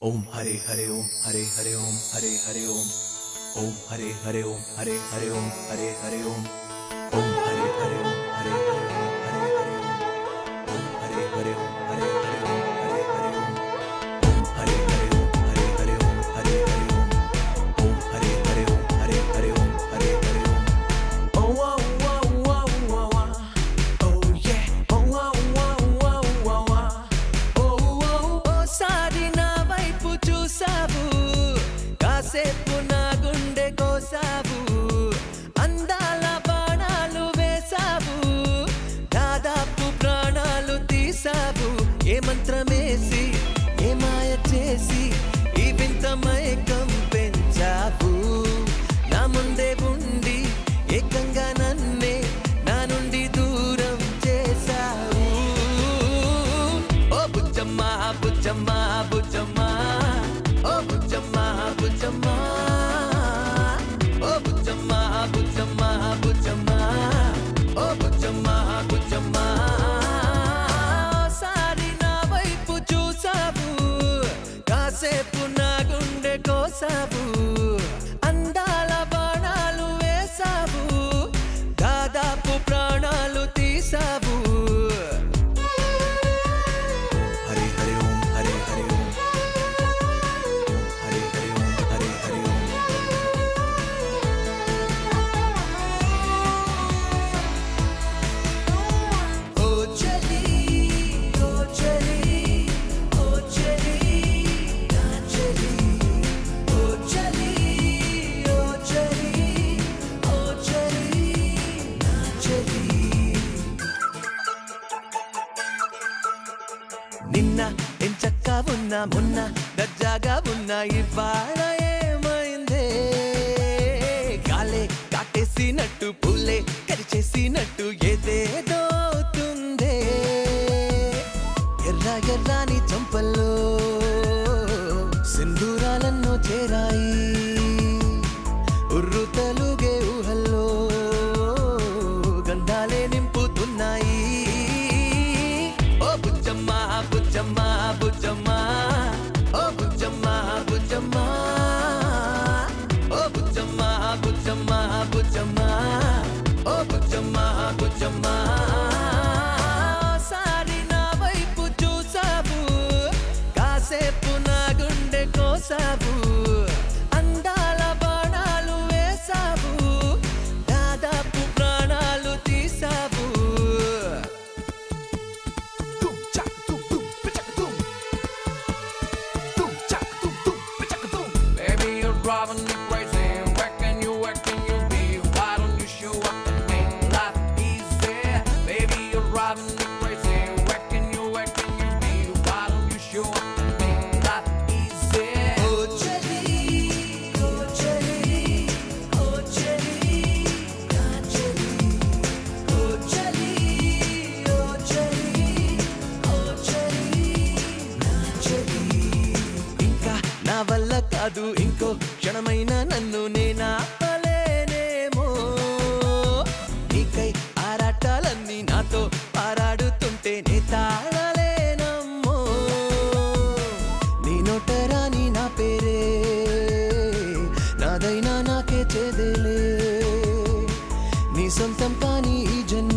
ओम हरे हरे ओम हरे हरे ओम हरे हरे ओम ओम हरे हरे ओम हरे हरे ओम हरे हरे ओम ओम हरे हरे ओम हरे हरे ओम हरे हरे ओम ओम हरे हरे ओम हरे हरे ओम हरे हरे ओम ओम हरे हरे ओम हरे हरे ओम हरे हरे ओम ओम हरे हरे ओम हरे हरे ओम हरे हरे ओम oh oh oh oh oh oh yeah oh oh oh oh oh oh సారి నా వైపు చూసావు కాసేపు నా గుండె కోసావు అందాల బాణాలు వేసావు దాదాపు ప్రాణాలు తీసావు ఏ మంత్రమేసి ఏ మాయ చేసి ఈ వింత మైకం పెంచావు నా ముందే ఉండి ఏకంగా నన్నే నా నుండి దూరం చేసావు ఓ బుజ్జమ్మ బుజ్జమ్మ బుజ్జమ్మ ఓ బుజ్జమ్మ బుజ్జమ్మ ఓ బుజ్జమ్మ బుజ్జమ్మ బుజ్జమ్మ ఓ బుజ్జమ్మ బుజ్జమ్మ సారి నా వైపు చూసావు కాసేపు నా గుండె కోసావు అందాల బాణాలు వేసావు దాదాపు ప్రాణాలు తీసావు హరి హరి ఓం హరి హరి ఓం హరి హరి ఓం హరి హరి ఓం ఓ చలి ఓ చలి ఓ చలి నా చలి ఓ చలి ఓ చలి ఓ చలి నా చలి నిన్న ఎంచక్కా ఉన్నా మొన్న దర్జాగా ఉన్నా ఇవాళ ఏమైందే గాలే కాటేసినట్టు పూలే కరిచేసినట్టు ఏదేదో అవుతుందే ఎర్ర ఎర్రాని చంపల్లో సింధూరాలన్నో చేరాయి ఉర్రు తలుగే ఊహల్లో గంధాలే నింపుతున్నాయి ఓ బుజ్జమ్మ బుజ్జమ్మ బుజ్జమ్మ ఓ బుజ్జమ్మ బుజ్జమ్మ ఓ బుజ్జమ్మ బుజ్జమ్మ బుజ్జమ్మ ఓ బుజ్జమ్మ బుజ్జమ్మ సారి నా వైపు చూసావు కాసేపు నా గుండె కోసావు అందాల బాణాలు వేసావు దాదాపు ప్రాణాలు తీసావు Baby, you're driving me crazy. Where can you be? Why don't you show up and make life easy? Baby, you're driving me crazy. Where can you be? Why don't you show up and make life easy? ఓ చలి ఓ చలి ఓ చలి నా చలి ఓ చలి ఓ చలి ఓ చలి నా చలి ఇంకా నా వల్ల కాదు ఇంకో క్షణమైన నన్ను నేనాపలేనేమో నీకై ఆరాటాలన్నీ నాతో పారాడుతుంటే నే తాళలేనమ్మో నీ నోటరాని నా పేరే నాదైనా నాకే చేదేలే నీ సొంతం కాని ఈ జన్మ